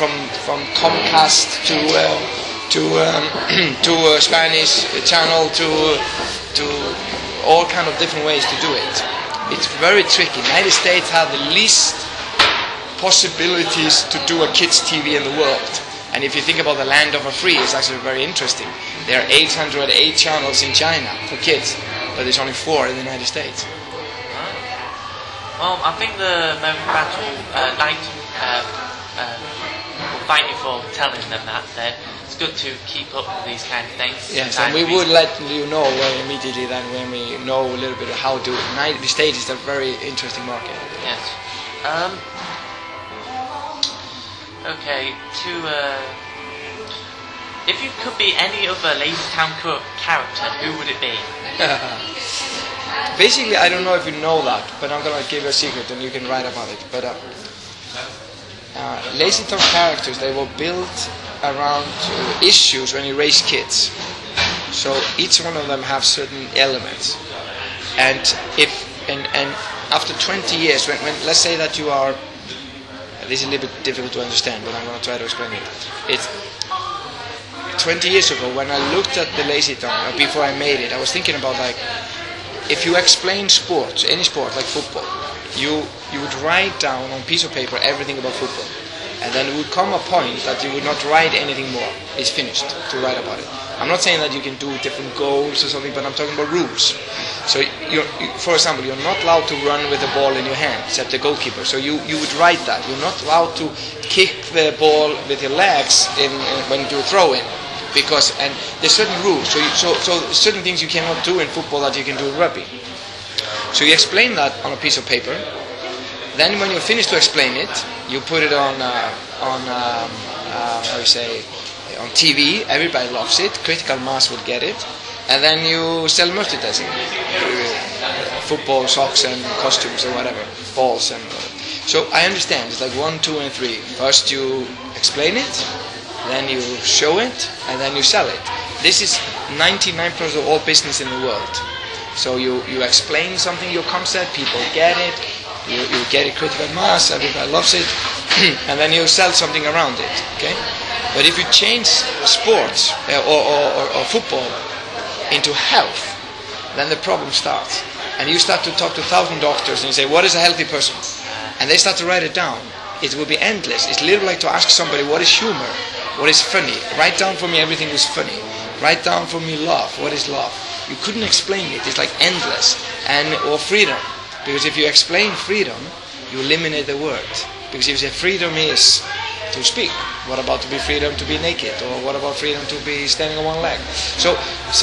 from Comcast to Spanish channel to all kind of different ways to do it. It's very tricky. United States have the least possibilities to do a kids TV in the world. And if you think about the land of a free, it's actually very interesting. There are 808 channels in China for kids, but there's only 4 in the United States. Well, I think the American fans will will thank you for telling them that. It's good to keep up with these kind of things. Yes, and we would let you know immediately then when we know a little bit of how to do it. United States is a very interesting market. Yes. Okay, if you could be any other Lazy Town character, who would it be? Basically, I don't know if you know that, but I'm going to give you a secret and you can write about it. But Lazy Town characters, they were built around issues when you raise kids. So each one of them have certain elements. And after 20 years, when let's say that you are, this is a little bit difficult to understand, but I'm going to try to explain it. It's 20 years ago when I looked at the Lazy Town, before I made it, I was thinking about like, if you explain sports, any sport like football, you would write down on a piece of paper everything about football. And then it would come a point that you would not write anything more. It's finished to write about it. I'm not saying that you can do different goals or something, but I'm talking about rules. So, for example, you're not allowed to run with the ball in your hand, except the goalkeeper. So you would write that. You're not allowed to kick the ball with your legs when you throw in. And there's certain rules. So certain things you cannot do in football that you can do in rugby. So you explain that on a piece of paper. Then when you're finished to explain it, you put it on TV. Everybody loves it. Critical mass would get it, and then you sell merchandising, football, socks, and costumes or whatever, balls and. So I understand. It's like 1, 2, and 3. First you explain it, then you show it, and then you sell it. This is 99% of all business in the world. So you explain something, your concept, people get it. You get a critical mass, everybody loves it, and then you sell something around it. Okay, but if you change sports or football into health, then the problem starts, and you start to talk to 1,000 doctors and you say, "What is a healthy person?" And they start to write it down. It will be endless. It's literally like to ask somebody, "What is humor? What is funny?" Write down for me everything is funny. Write down for me love. What is love? You couldn't explain it. It's like endless. Or freedom. Because if you explain freedom, you eliminate the word. Because if you say freedom is to speak, what about to be freedom to be naked? Or what about freedom to be standing on one leg? So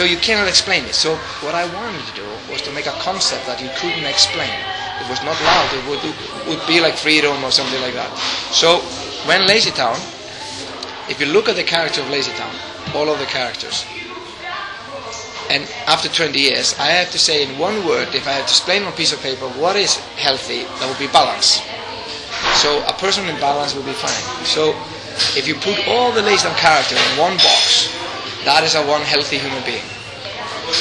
you cannot explain it. So what I wanted to do was to make a concept that you couldn't explain. It was not loud. It would be like freedom or something like that. So when Lazy Town, if you look at the character of Lazy Town, all of the characters, and after 20 years, I have to say in one word, if I had to explain on a piece of paper what is healthy, that would be balance. So a person in balance will be fine. So if you put all the Lazy Town characters in one box, that is a one healthy human being.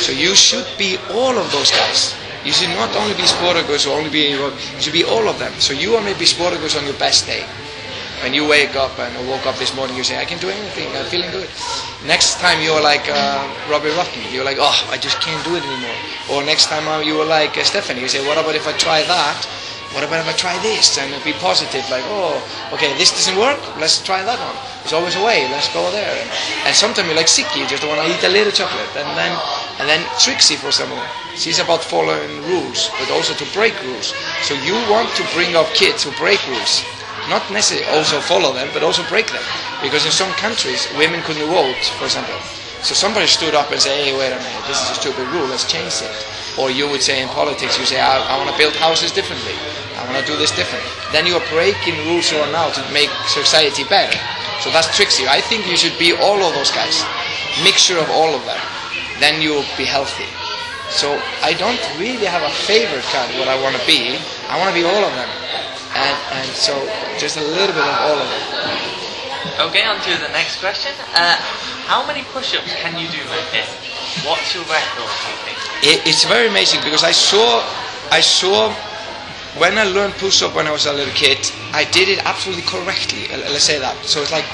So you should be all of those guys. You should not only be Sportagus or only be, you should be all of them. So you are maybe Sportagus on your best day. When you wake up and woke up this morning, you say, "I can do anything, I'm feeling good." Next time you're like Robbie Rotten, you're like, "Oh, I just can't do it anymore." Or next time you were like Stephanie, you say, "What about if I try that? What about if I try this?" And be positive, like, "Oh, okay, this doesn't work, let's try that one. There's always a way, let's go there." And sometimes you're like Siki, you just want to eat a little chocolate. And then Trixie, for example, she's about following rules, but also to break rules. So you want to bring up kids who break rules. Not necessarily also follow them, but also break them. Because in some countries, women couldn't vote, for example. So somebody stood up and said, "Hey, wait a minute, this is a stupid rule, let's change it." Or you would say in politics, you say, I want to build houses differently. I want to do this differently. Then you are breaking rules you are now to make society better. So that's Trixie. I think you should be all of those guys. Mixture of all of them. Then you will be healthy. So I don't really have a favorite kind of what I want to be. I want to be all of them. And so just a little bit of all of it. Okay, on to the next question. How many push-ups can you do like this? What's your record, do you think? It's very amazing because I saw when I learned push-up when I was a little kid, I did it absolutely correctly. Let's say that. So it's like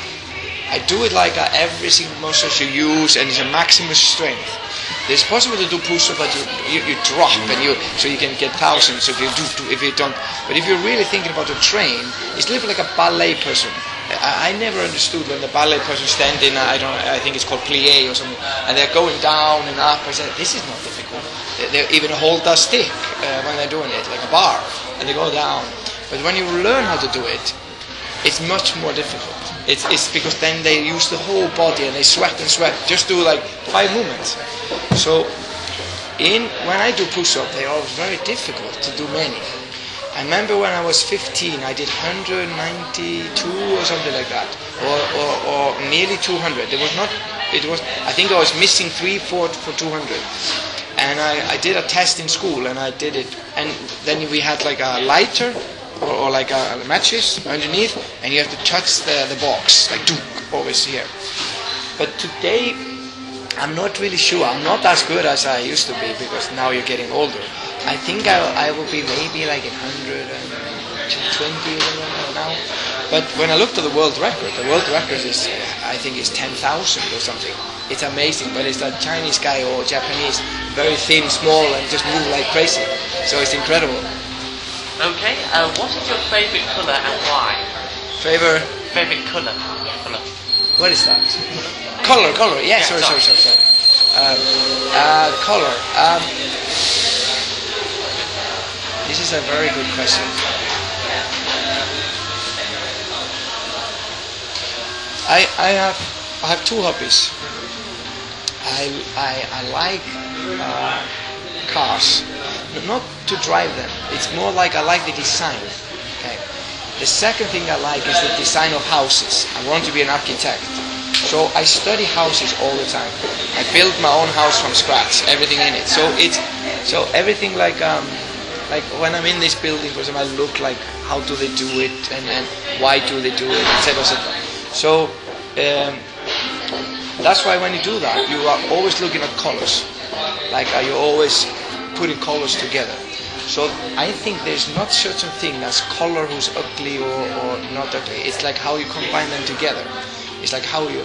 I do it like every single muscle you use, and it's a maximum strength. It's possible to do push-up, but you drop, and so you can get thousands if you don't. But if you're really thinking about to train, it's a little like a ballet person. I never understood when the ballet person standing. I think it's called plie or something, and they're going down and up. I said, this is not difficult. They even hold a stick when they're doing it, like a bar, and they go down. But when you learn how to do it, it's much more difficult. It's because then they use the whole body and they sweat and sweat. Just do like 5 movements. So when I do push-up, they're always very difficult to do many. I remember when I was 15, I did 192 or something like that, or nearly 200. I think I was missing 3/4 for 200. And I did a test in school, and I did it. And then we had like a lighter, or like a matches underneath, and you have to touch the box, like always here. But today, I'm not really sure. I'm not as good as I used to be, because now you're getting older. I think I will be maybe like 120 now. But when I looked at the world record is, I think it's 10,000 or something. It's amazing, but it's that Chinese guy or Japanese, very thin, small, and just move like crazy. So it's incredible. Okay, what is your favorite color and why? Favorite color. What is that? Color. Yeah, sorry. Color. This is a very good question. I have 2 hobbies. I like cars, not to drive them. It's more like I like the design. Okay. The second thing I like is the design of houses. I want to be an architect. So I study houses all the time. I build my own house from scratch, everything in it. So everything like when I'm in this building, for example, I look like how do they do it and why do they do it, etc. So that's why when you do that, you are always looking at colors. Like you're always putting colors together. So I think there's not certain thing as color who's ugly or not ugly. It's like how you combine them together. It's like how you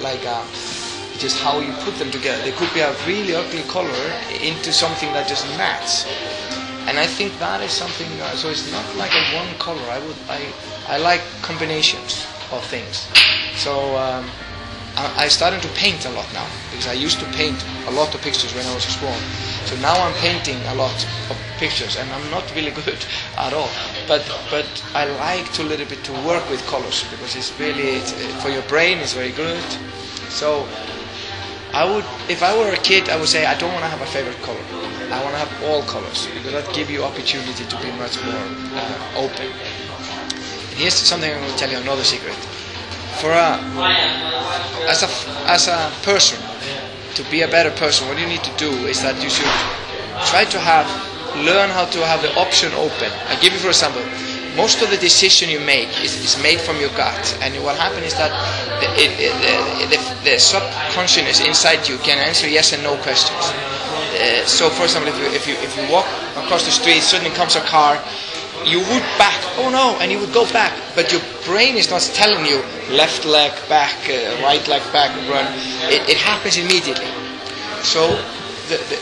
just how you put them together. There could be a really ugly color into something that doesn't match. And I think that is something. So it's not like a one color. I like combinations of things. So I started to paint a lot now, because I used to paint a lot of pictures when I was small. So now I'm painting a lot of pictures, and I'm not really good at all. But I like to a little bit to work with colors, because it's for your brain. It's very good. So if I were a kid, I would say I don't want to have a favorite color. I want to have all colors, because that gives you opportunity to be much more open. And here's something I'm going to tell you, another secret. As a person, to be a better person, what you need to do is that you should try to learn how to have the option open. I'll give you for example. Most of the decision you make is made from your gut, and what happens is that the subconscious inside you can answer yes and no questions. So, for example, if you walk across the street, suddenly comes a car, you would back, oh no, and you would go back, but your brain is not telling you left leg back, right leg back, run. It happens immediately. So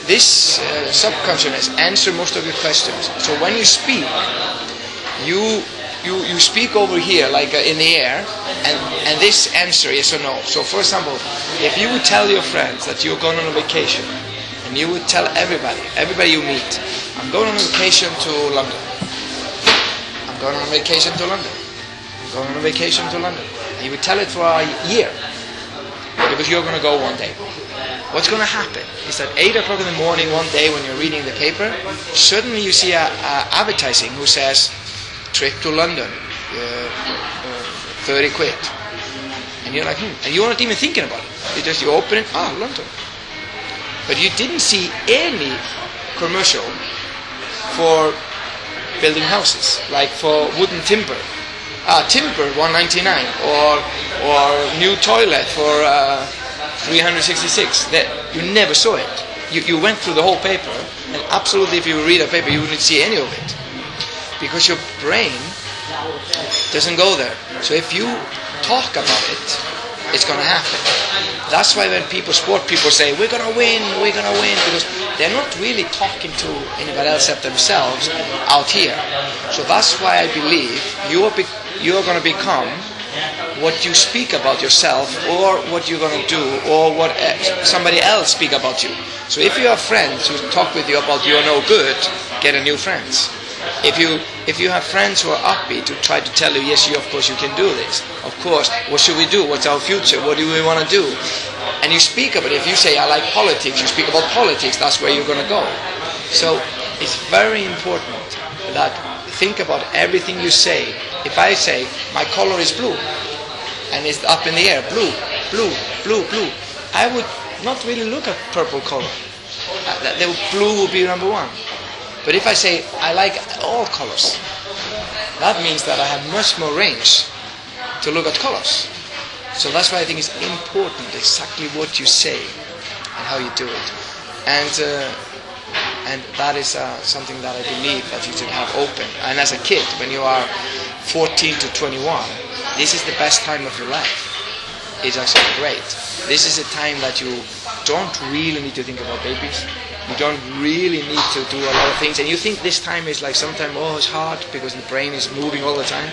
this subconscious answer most of your questions. So when you speak, you speak over here, like in the air, and this answer yes or no. So for example, if you would tell your friends that you're going on a vacation, and you would tell everybody you meet, I'm going on a vacation to London. I'm going on a vacation to London. I'm going on a vacation to London. And you would tell it for a year, because you're going to go one day. What's going to happen is that 8 o'clock in the morning one day when you're reading the paper, suddenly you see a advertising who says, trip to London, 30 quid. And you're like, and you're not even thinking about it. You open it, London. But you didn't see any commercial for building houses, like for wooden timber. Timber, $199, or new toilet for $366. You never saw it. You went through the whole paper, and absolutely, if you read a paper, you wouldn't see any of it. because your brain doesn't go there. So if you talk about it, it's going to happen. That's why when sport people say, we're going to win, because they're not really talking to anybody else except themselves out here. So that's why I believe you're going to become what you speak about yourself, or what you're going to do, or what somebody else speak about you. So if you have friends who talk with you about you're no good, get a new friends. If you have friends who are upbeat, who try to tell you, yes, of course you can do this. Of course, what should we do? What's our future? What do we want to do? And you speak about it. If you say, I like politics, you speak about politics, that's where you're going to go. So it's very important that think about everything you say. If I say, my color is blue, and it's up in the air, blue, blue, blue, blue, I would not really look at purple color. The blue would be number one. But if I say, I like all colors, that means that I have much more range to look at colors. So that's why I think it's important exactly what you say and how you do it. And that is something that I believe that you should have open. And as a kid, when you are 14 to 21, this is the best time of your life. It's actually great. This is a time that you don't really need to think about babies. You don't really need to do a lot of things. And you think this time is like sometimes, it's hard because the brain is moving all the time.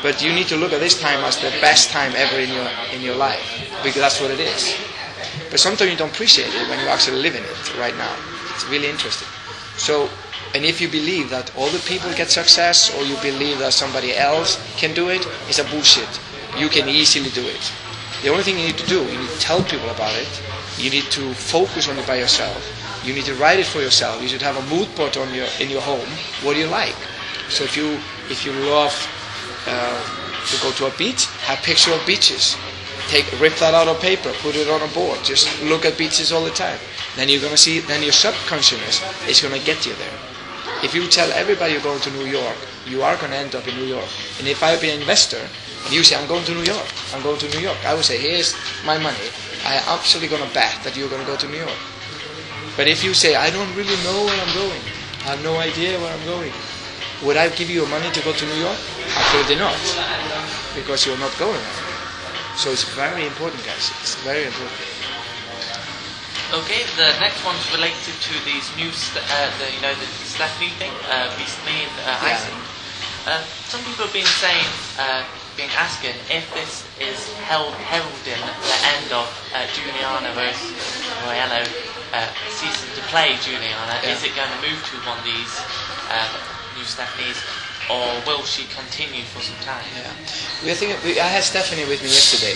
But you need to look at this time as the best time ever in your life, because that's what it is. But sometimes you don't appreciate it when you actually live in it right now. It's really interesting. So, and if you believe that all the people get success, or you believe that somebody else can do it, it's a bullshit. You can easily do it. The only thing you need to do, you need to tell people about it. You need to focus on it by yourself. You need to write it for yourself. You should have a mood board in your home. What do you like? So if you love to go to a beach, have picture of beaches. Rip that out of paper, put it on a board. Just look at beaches all the time. Then you're gonna see. Then your subconsciousness is gonna get you there. If you tell everybody you're going to New York, you are gonna end up in New York. And if I'd be an investor, and you say I'm going to New York, I would say here's my money. I am absolutely gonna bet that you're gonna go to New York. But if you say, I don't really know where I'm going, I have no idea where I'm going, would I give you money to go to New York? Absolutely not, because you're not going there. So it's very important, guys. It's very important. Okay, the next one's related to these new, the Stephanie thing recently in Iceland. Some people have been saying, asking if this is heralding the end of Julianna Rose Mauriello ceasing to play Julianna. Is it going to move to one of these new Stephanies, or will she continue for some time? I had Stephanie with me yesterday,